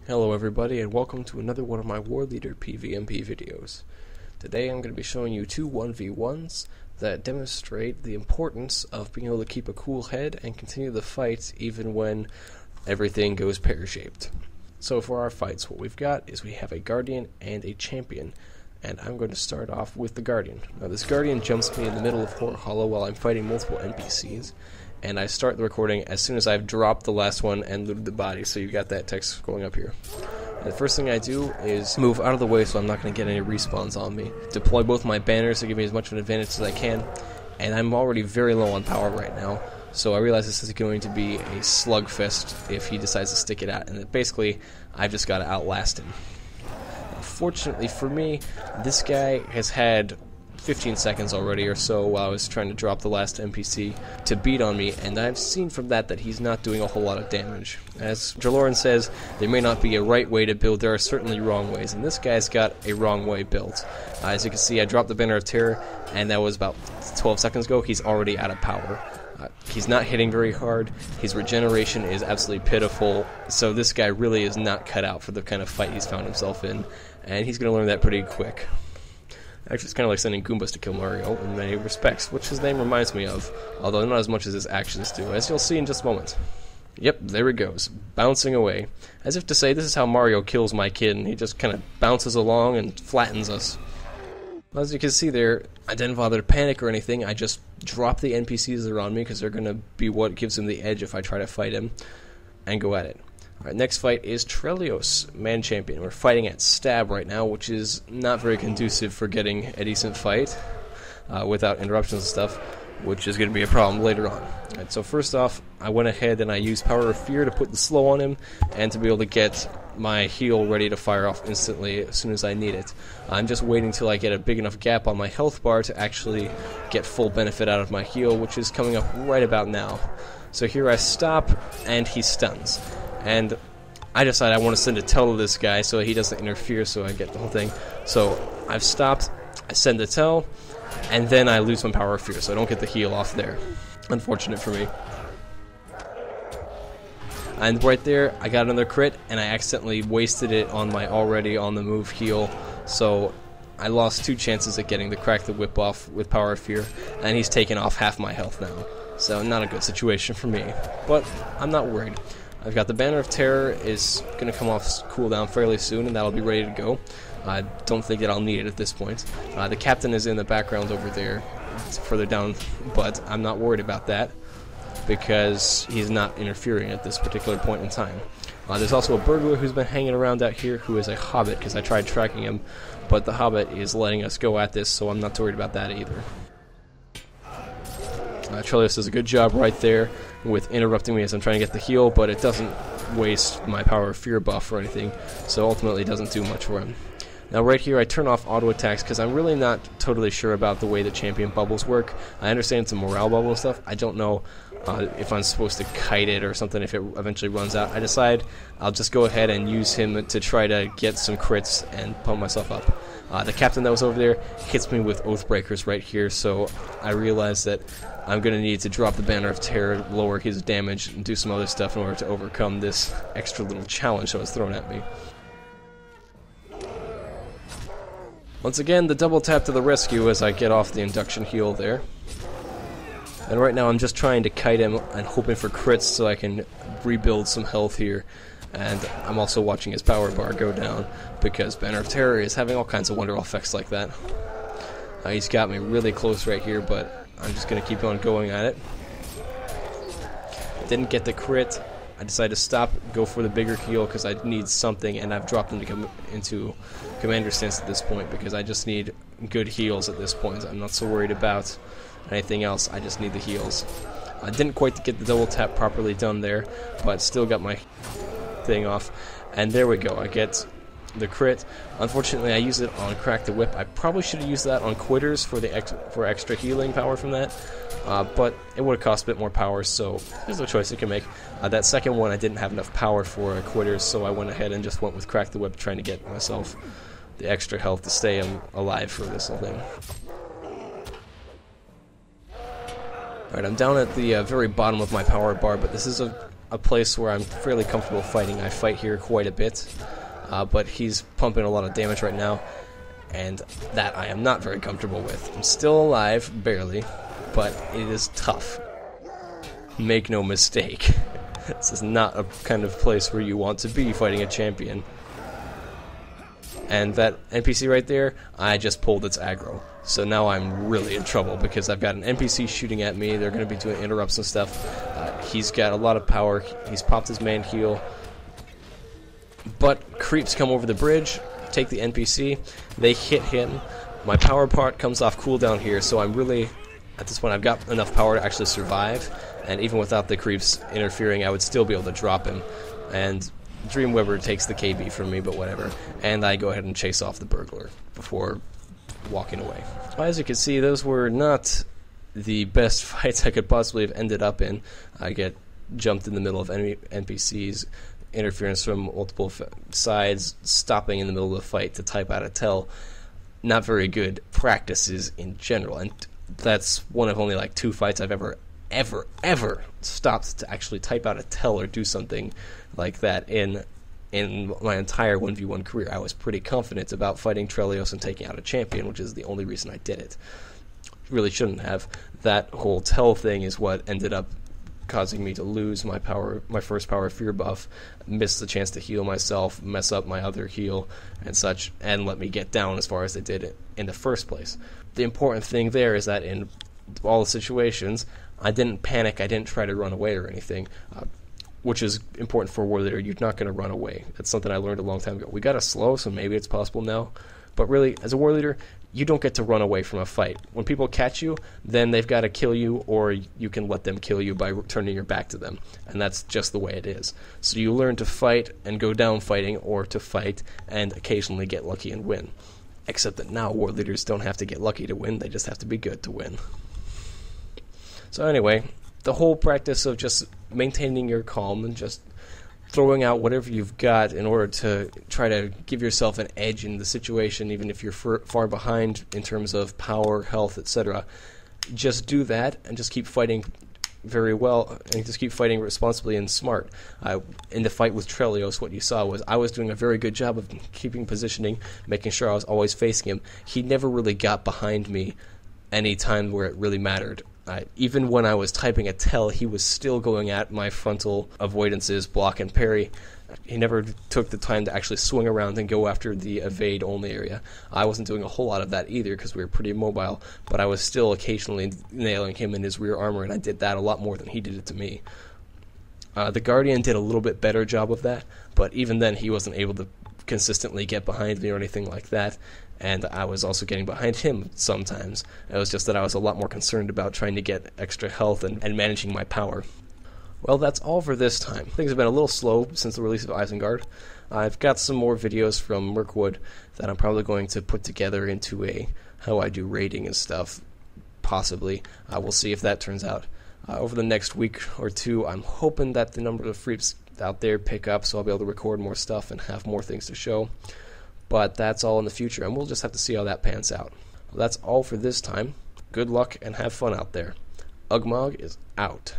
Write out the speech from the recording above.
Hello everybody and welcome to another one of my War Leader PvMP videos. Today I'm going to be showing you two 1v1s that demonstrate the importance of being able to keep a cool head and continue the fight even when everything goes pear-shaped. So for our fights, what we've got is we have a Guardian and a Champion, and I'm going to start off with the Guardian. Now this Guardian jumps me in the middle of Horror Hollow while I'm fighting multiple NPCs, and I start the recording as soon as I've dropped the last one and looted the body, so you got that text going up here. And the first thing I do is move out of the way so I'm not going to get any respawns on me. Deploy both my banners to give me as much of an advantage as I can, and I'm already very low on power right now, so I realize this is going to be a slugfest if he decides to stick it out, and that basically I've just got to outlast him. Fortunately for me, this guy has had 15 seconds already or so while I was trying to drop the last NPC to beat on me, and I've seen from that he's not doing a whole lot of damage. As Jaloran says, there may not be a right way to build, there are certainly wrong ways, and this guy's got a wrong way built. As you can see, I dropped the Banner of Terror, and that was about 12 seconds ago. He's already out of power. He's not hitting very hard, his regeneration is absolutely pitiful, so this guy really is not cut out for the kind of fight he's found himself in, and he's going to learn that pretty quick. Actually, it's kind of like sending Goombas to kill Mario in many respects, which his name reminds me of, although not as much as his actions do, as you'll see in just a moment. Yep, there he goes, bouncing away, as if to say this is how Mario kills my kid, and he just kind of bounces along and flattens us. As you can see there, I didn't bother to panic or anything, I just drop the NPCs around me because they're going to be what gives him the edge if I try to fight him, and go at it. Alright, next fight is Trelios, Man Champion. We're fighting at Stab right now, which is not very conducive for getting a decent fight without interruptions and stuff, which is going to be a problem later on. Alright, so first off, I went ahead and I used Power of Fear to put the slow on him, and to be able to get my heal ready to fire off instantly as soon as I need it. I'm just waiting till I get a big enough gap on my health bar to actually get full benefit out of my heal, which is coming up right about now. So here I stop, and he stuns. And I decide I want to send a tell to this guy so he doesn't interfere, so I get the whole thing. So I've stopped, I send a tell, and then I lose my Power of Fear, so I don't get the heal off there. Unfortunate for me. And right there, I got another crit, and I accidentally wasted it on my already on the move heal, so I lost 2 chances at getting the Crack the Whip off with Power of Fear, and he's taken off half my health now. So not a good situation for me, but I'm not worried. I've got the Banner of Terror is going to come off cooldown fairly soon, and that'll be ready to go. I don't think that I'll need it at this point. The Captain is in the background over there, further down, but I'm not worried about that because he's not interfering at this particular point in time. There's also a Burglar who's been hanging around out here who is a Hobbit, because I tried tracking him, but the Hobbit is letting us go at this, so I'm not worried about that either. Trelios does a good job right there with interrupting me as I'm trying to get the heal, but it doesn't waste my Power of Fear buff or anything, so ultimately it doesn't do much for him. Now right here I turn off auto attacks because I'm really not totally sure about the way the champion bubbles work. I understand it's a morale bubble and stuff. I don't know if I'm supposed to kite it or something if it eventually runs out. I decide I'll just go ahead and use him to try to get some crits and pump myself up. The Captain that was over there hits me with Oathbreakers right here, so I realize that I'm going to need to drop the Banner of Terror, lower his damage, and do some other stuff in order to overcome this extra little challenge that was thrown at me. Once again, the double tap to the rescue as I get off the induction heal there. And right now I'm just trying to kite him and hoping for crits so I can rebuild some health here. And I'm also watching his power bar go down because Banner of Terror is having all kinds of wonderful effects like that. He's got me really close right here, but I'm just going to keep on going at it. Didn't get the crit. I decided to stop, go for the bigger heal because I need something, and I've dropped into commander stance at this point because I just need good heals at this point. I'm not so worried about anything else, I just need the heals. I didn't quite get the double tap properly done there, but still got my thing off, and there we go, I get the crit. Unfortunately I used it on Crack the Whip. I probably should have used that on Quitters for the extra healing power from that, but it would have cost a bit more power, so there's no choice you can make. That second one I didn't have enough power for Quitters, so I went ahead and just went with Crack the Whip, trying to get myself the extra health to stay alive for this whole thing. Alright, I'm down at the very bottom of my power bar, but this is a a place where I'm fairly comfortable fighting. I fight here quite a bit, but he's pumping a lot of damage right now, and that I am not very comfortable with. I'm still alive, barely, but it is tough. Make no mistake. This is not a kind of place where you want to be fighting a champion. And that NPC right there, I just pulled its aggro. So now I'm really in trouble because I've got an NPC shooting at me. They're going to be doing interrupts and stuff. He's got a lot of power. He's popped his man heal. But creeps come over the bridge, take the NPC. They hit him. My power part comes off cooldown here, so I'm really, at this point, I've got enough power to actually survive. And even without the creeps interfering, I would still be able to drop him. And Dreamweaver takes the KB from me, but whatever. And I go ahead and chase off the burglar before walking away. As you can see, those were not the best fights I could possibly have ended up in. I get jumped in the middle of enemy NPCs, interference from multiple sides, stopping in the middle of the fight to type out a tell. Not very good practices in general, and that's one of only like 2 fights I've ever stopped to actually type out a tell or do something like that in my entire 1v1 career. I was pretty confident about fighting Trelios and taking out a champion, which is the only reason I did it. Really shouldn't have. That whole tell thing is what ended up causing me to lose my first power fear buff, miss the chance to heal myself, mess up my other heal and such, and let me get down as far as it did in the first place. The important thing there is that in all the situations, I didn't panic, I didn't try to run away or anything, which is important for a war leader. You're not going to run away. That's something I learned a long time ago. We got to slow, so maybe it's possible now. But really, as a war leader, you don't get to run away from a fight. When people catch you, then they've got to kill you, or you can let them kill you by turning your back to them. And that's just the way it is. So you learn to fight and go down fighting, or to fight and occasionally get lucky and win. Except that now war leaders don't have to get lucky to win, they just have to be good to win. So anyway, the whole practice of just maintaining your calm and just throwing out whatever you've got in order to try to give yourself an edge in the situation, even if you're far behind in terms of power, health, etc. Just do that and just keep fighting very well, and just keep fighting responsibly and smart. In the fight with Trelios, what you saw was I was doing a very good job of keeping positioning, making sure I was always facing him. He never really got behind me any time where it really mattered. Even when I was typing a tell, he was still going at my frontal avoidances, block and parry. He never took the time to actually swing around and go after the evade-only area. I wasn't doing a whole lot of that either because we were pretty mobile, but I was still occasionally nailing him in his rear armor, and I did that a lot more than he did it to me. The Guardian did a little bit better job of that, but even then he wasn't able to consistently get behind me or anything like that, and I was also getting behind him sometimes. It was just that I was a lot more concerned about trying to get extra health and managing my power. Well, that's all for this time. Things have been a little slow since the release of Isengard. I've got some more videos from Mirkwood that I'm probably going to put together into a how I do raiding and stuff, possibly. We'll see if that turns out. Over the next week or two, I'm hoping that the number of freeps out there pick up, so I'll be able to record more stuff and have more things to show. But that's all in the future, and we'll just have to see how that pans out. Well, that's all for this time. Good luck and have fun out there. Ugmog is out.